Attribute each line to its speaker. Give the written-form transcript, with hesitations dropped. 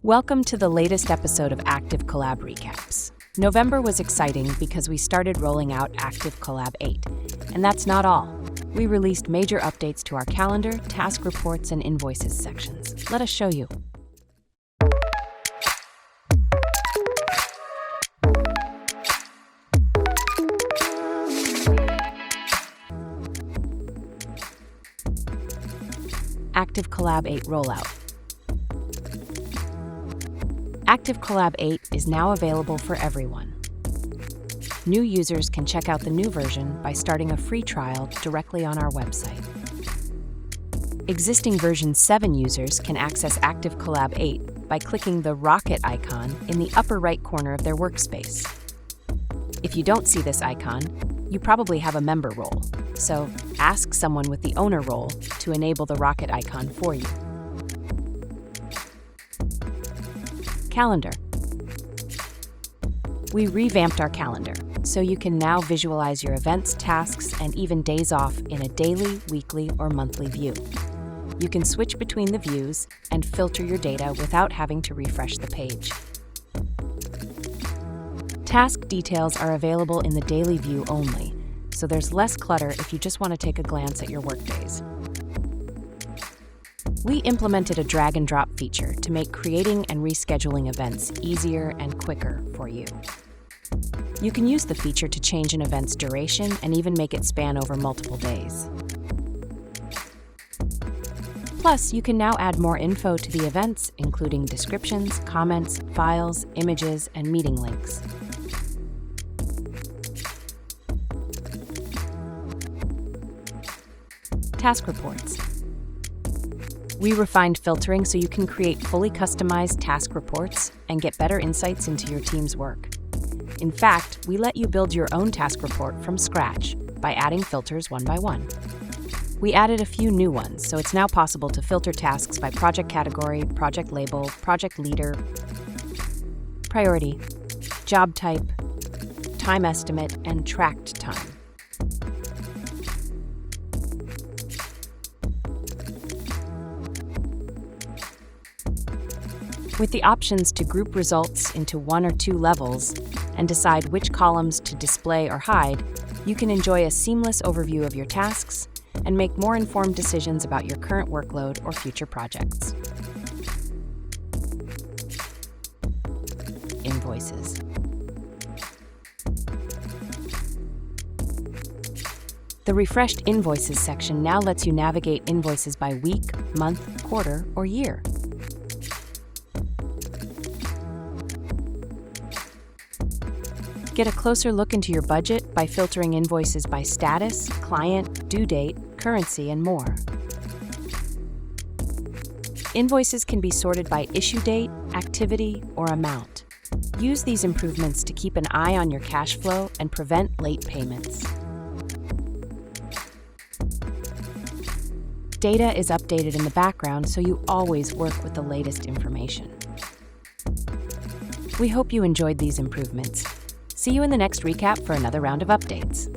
Speaker 1: Welcome to the latest episode of ActiveCollab Recaps. November was exciting because we started rolling out ActiveCollab 8. And that's not all. We released major updates to our calendar, task reports, and invoices sections. Let us show you. ActiveCollab 8 Rollout. ActiveCollab 8 is now available for everyone. New users can check out the new version by starting a free trial directly on our website. Existing version 7 users can access ActiveCollab 8 by clicking the rocket icon in the upper right corner of their workspace. If you don't see this icon, you probably have a member role, so ask someone with the owner role to enable the rocket icon for you. Calendar. We revamped our calendar, so you can now visualize your events, tasks, and even days off in a daily, weekly, or monthly view. You can switch between the views and filter your data without having to refresh the page. Task details are available in the daily view only, so there's less clutter if you just want to take a glance at your workdays. We implemented a drag-and-drop feature to make creating and rescheduling events easier and quicker for you. You can use the feature to change an event's duration and even make it span over multiple days. Plus, you can now add more info to the events, including descriptions, comments, files, images, and meeting links. Task reports. We refined filtering so you can create fully customized task reports and get better insights into your team's work. In fact, we let you build your own task report from scratch by adding filters one by one. We added a few new ones, so it's now possible to filter tasks by project category, project label, project leader, priority, job type, time estimate, and tracked time. With the options to group results into 1 or 2 levels and decide which columns to display or hide, you can enjoy a seamless overview of your tasks and make more informed decisions about your current workload or future projects. Invoices. The refreshed Invoices section now lets you navigate invoices by week, month, quarter, or year. Get a closer look into your budget by filtering invoices by status, client, due date, currency, and more. Invoices can be sorted by issue date, activity, or amount. Use these improvements to keep an eye on your cash flow and prevent late payments. Data is updated in the background so you always work with the latest information. We hope you enjoyed these improvements. See you in the next recap for another round of updates.